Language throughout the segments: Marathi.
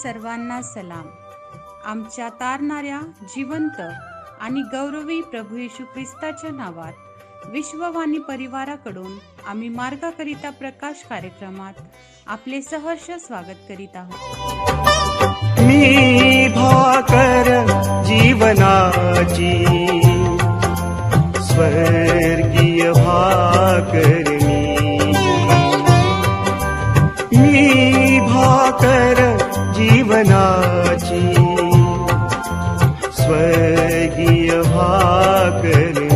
सर्वांना सलाम. आमच्या तारणाऱ्या जिवंत आणि गौरवी प्रभू येशू ख्रिस्ताच्या नावात विश्ववाणी परिवाराकडून आम्ही मार्गाकरिता प्रकाश कार्यक्रमात आपले सहर्ष स्वागत करीत आहोत. मी भाकर जीवनाची स्वर्गीय भाकर मी भाकर जीवनाची स्वर्गीय भाकर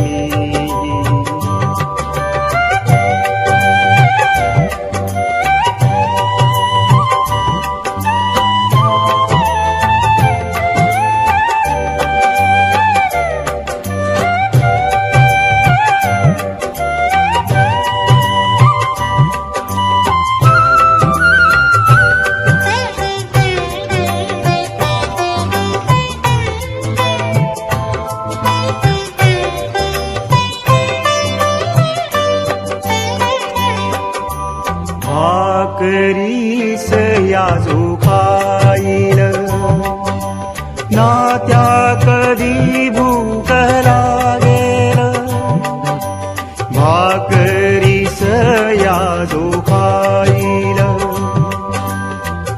भाकरीस याजो खाईल ना त्या कधी भूक लागेल भाकरीस याजो खाईल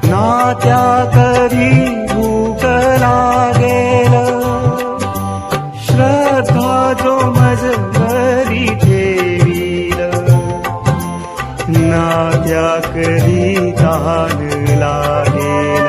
ना त्या कधी भूक लागेल श्रद्धा जो मज घरी ठेवील ना त्या कधी तान लागेल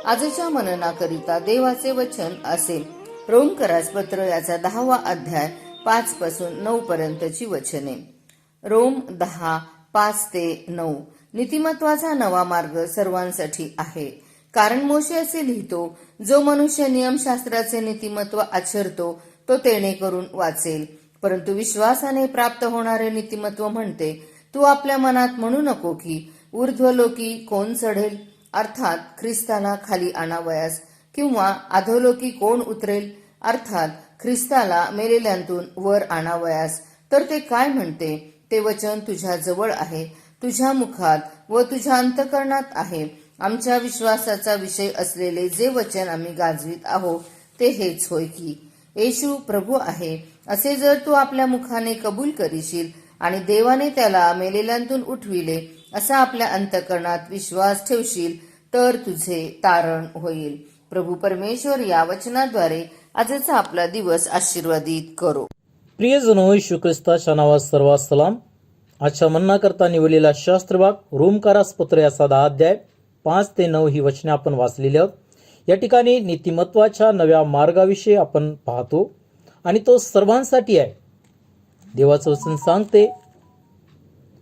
आजच्या मननाकरिता देवाचे वचन असेल रोमकरास पत्र याचा 10वा अध्याय 5 पासून 9 पर्यंतची वचने. रोम 10 5 ते 9. नीतिमत्वाचा नवा मार्ग सर्वांसाठी आहे. कारण मोशे असे लिहितो, जो मनुष्य नियमशास्त्राचे नीतिमत्व आचरतो तो तेणे करून वाचेल. परंतु विश्वासाने प्राप्त होणारे नीतिमत्व म्हणते, तू आपल्या मनात म्हणू नको की ऊर्ध्वलोकी कोण चढेल, अर्थात ख्रिस्ताला खाली आणावयास, किंवा अधोलोकी कोण उतरेल, अर्थात ख्रिस्ताला मेलेल्यांतून वर आणावयास. तर ते काय म्हणते, ते वचन तुझ्या जवळ आहे, तुझ्या मुखात व तुझ्या अंतःकरणात आहे. आमच्या विश्वासाचा विषय असलेले जे वचन आम्ही गाजवीत आहोत ते हेच होय की येशू प्रभू आहे असे जर तू आपल्या मुखाने कबूल करीशील आणि देवाने त्याला मेलेल्यांतून उठविले असा आपल्या अंतःकरणात विश्वास ठेवशील तर तुझे तारण होईल. प्रभू परमेश्वर या वचनाद्वारे आजचा आपला दिवस आशीर्वादित करो. प्रियजनो, येशू ख्रिस्ताच्या नावात सर्वात सलाम. आजच्या म्हणण्याकरता निवडलेला शास्त्रभाग रोमकारास पत्र याचा 10 अध्याय 5 ते 9 ही वचने आपण वाचलेली आहोत. या ठिकाणी नीतिमत्वाच्या नव्या मार्गाविषयी आपण पाहतो आणि तो सर्वांसाठी आहे. देवाचं वचन सांगते,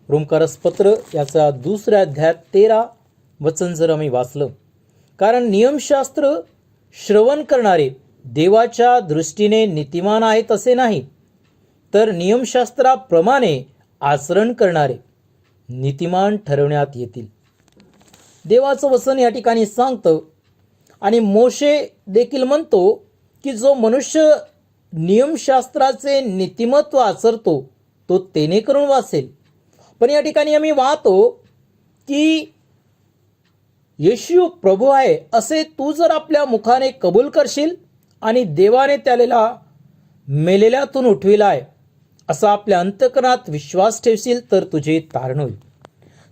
रोमकारास पत्र याचा 2 अध्याय 13 वचन जर आम्ही वाचलं, कारण नियमशास्त्र श्रवण करणारे देवाच्या दृष्टीने नीतिमान आहेत असे नाही, तर नियमशास्त्राप्रमाणे आचरण करणारे नीतिमान ठरवण्यात येतील. देवाचं वचन या ठिकाणी सांगतं आणि मोशे देखील म्हणतो की जो मनुष्य नियमशास्त्राचे नीतिमत्व आचरतो तो तेने करून वाचेल. पण या ठिकाणी आम्ही पाहतो की येशू प्रभू आहे असे तू जर आपल्या मुखाने कबूल करशील आणि देवाने त्याला मेलेल्यातून उठविला आहे असा आपल्या अंतःकरणात विश्वास ठेवशील तर तुझे तारण होईल.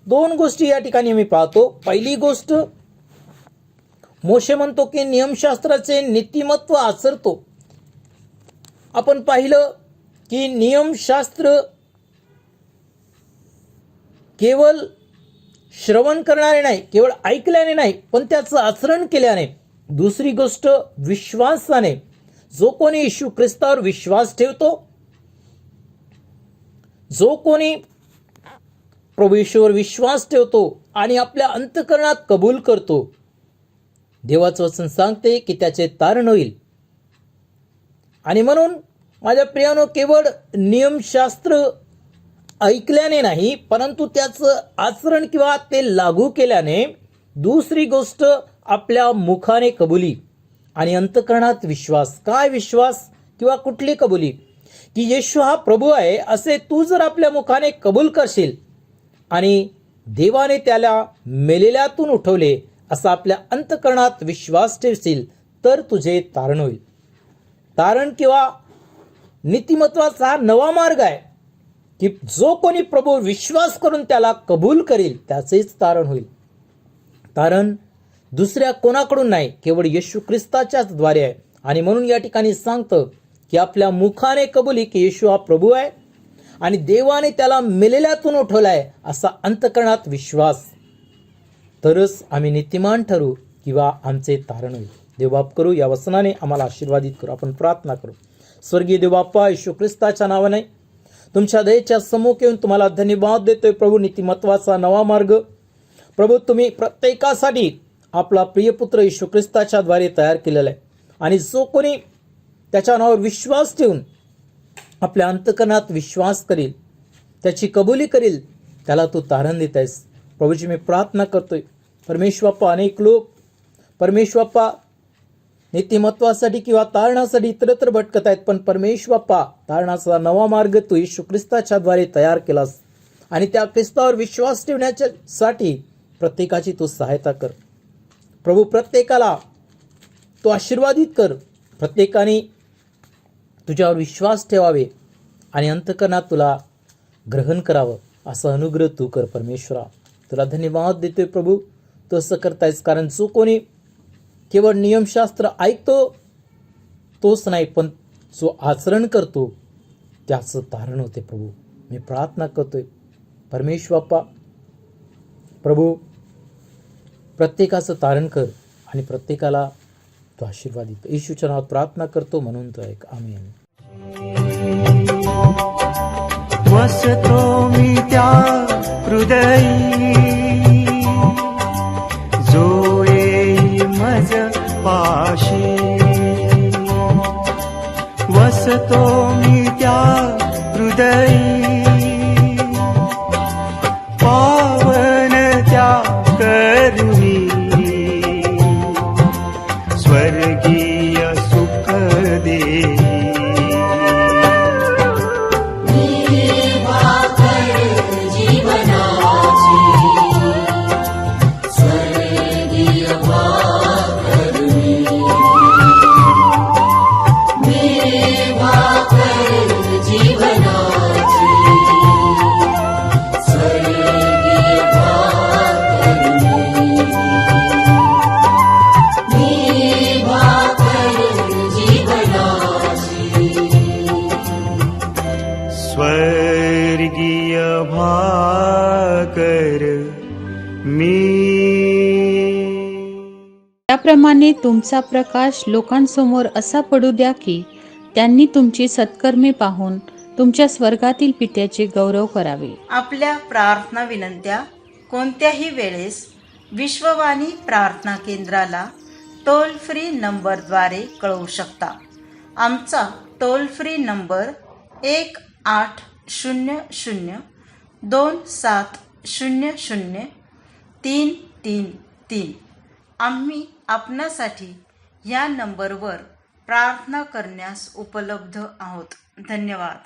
2 गोष्टी या ठिकाणी आम्ही पाहतो. पहिली गोष्ट, मोशे म्हणतो की नियमशास्त्राचे नीतिमत्व आचरतो. आपण पाहिलं की नियमशास्त्र केवळ श्रवण करणारे नाही, केवळ ऐकल्याने नाही, पण त्याचं आचरण केल्याने. दुसरी गोष्ट विश्वासाने. जो कोणी येशू ख्रिस्तावर विश्वास ठेवतो, जो कोणी प्रभू येशूवर विश्वास ठेवतो आणि आपल्या अंतःकरणात कबूल करतो, देवाचं वचन सांगते की त्याचे तारण होईल. आणि म्हणून माझ्या प्रियानो, केवळ नियमशास्त्र ऐकल्याने नाही, परंतु त्याचं आचरण किंवा ते लागू केल्याने. दुसरी गोष्ट आपल्या मुखाने कबुली आणि अंतःकरणात विश्वास. काय विश्वास किंवा कुठली कबुली? की येशू हा प्रभू आहे असे तू जर आपल्या मुखाने कबूल करशील आणि देवाने त्याला मेलेल्यातून उठवले असा आपल्या अंतःकरणात विश्वास ठेवशील, तर तुझे तारण होईल. तारण किंवा नीतिमत्वाचा हा नवा मार्ग आहे की जो कोणी प्रभू विश्वास करून त्याला कबूल करेल त्याचेच तारण होईल. तारण दुसऱ्या कोणाकडून नाही, केवळ येशू ख्रिस्ताच्याच द्वारे आहे. आणि म्हणून या ठिकाणी सांगतं की आपल्या मुखाने कबुली की येशू हा प्रभू आहे आणि देवाने त्याला मेलेल्यातून उठवला आहे असा अंतःकरणात विश्वास, तरच आम्ही नीतिमान ठरू किंवा आमचे तारण होईल. देवबाप करू, या वचनाने आम्हाला आशीर्वादित करू. आपण प्रार्थना करू. स्वर्गीय देवबाप्पा, येशू ख्रिस्ताच्या नावाने तुमच्या दयेच्या सम्मुख येऊन तुम्हाला धन्यवाद देतोय प्रभू. नीतिमत्वाचा नवा मार्ग प्रभू तुम्ही प्रत्येकासाठी आपला प्रिय पुत्र येशू ख्रिस्ताच्या द्वारे तयार केलेला आहे. आणि जो कोणी त्याच्या नावावर विश्वास ठेवून आपल्या अंतःकरणात विश्वास करील, त्याची कबुली करील, त्याला तू तारण देत आहेस. प्रभूजी मी प्रार्थना करतोय परमेश्वर बाप्पा, अनेक लोक परमेश्वर बाप्पा नीतिमत्वासाठी किंवा तारणासाठी इतरत्र भटकत आहेत, पण परमेश्वर बाप्पा तारणाचा नवा मार्ग तू येशू ख्रिस्ताच्या द्वारे तयार केलास आणि त्या ख्रिस्तावर विश्वास ठेवण्यासाठी प्रत्येकाची तू सहायता कर. प्रभू प्रत्येकाला तू आशीर्वादित कर. प्रत्येकाने तुझ्यावर विश्वास ठेवावे आणि अंतःकरणात तुला ग्रहण करावं असा अनुग्रह तू कर. परमेश्वरा तुला धन्यवाद देतोय प्रभू, तू असं करतायस. कारण जो कोणी केवळ नियमशास्त्र ऐकतो तोच नाही, पण जो आचरण करतो त्याचं तारण होते. प्रभू मी प्रार्थना करतोय परमेश्वर बाप्पा, प्रभू प्रत्येकाचं तारण कर आणि प्रत्येकाला तो आशीर्वादित येशूच्या नावात प्रार्थना करतो म्हणून तो ऐक. आमेन. वसतो मी त्या हृदयी जो येई मज पाशी. वसतो मी त्या हृदयी पावन त्या करुणी स्वर्गीय सुख देई. स्वर्गीय भाकर मी. त्याप्रमाणे तुमचा प्रकाश लोकांसमोर असा पडू द्या की त्यांनी तुमची सत्कर्मे पाहून तुमच्या स्वर्गातील पित्याचे गौरव करावे. आपल्या प्रार्थना विनंत्या कोणत्याही वेळेस विश्ववाणी प्रार्थना केंद्राला टोल फ्री नंबरद्वारे कळवू शकता. आमचा टोल फ्री नंबर 1-800-2700-333. आम्ही आपणासाठी या नंबरवर प्रार्थना करण्यास उपलब्ध आहोत. धन्यवाद.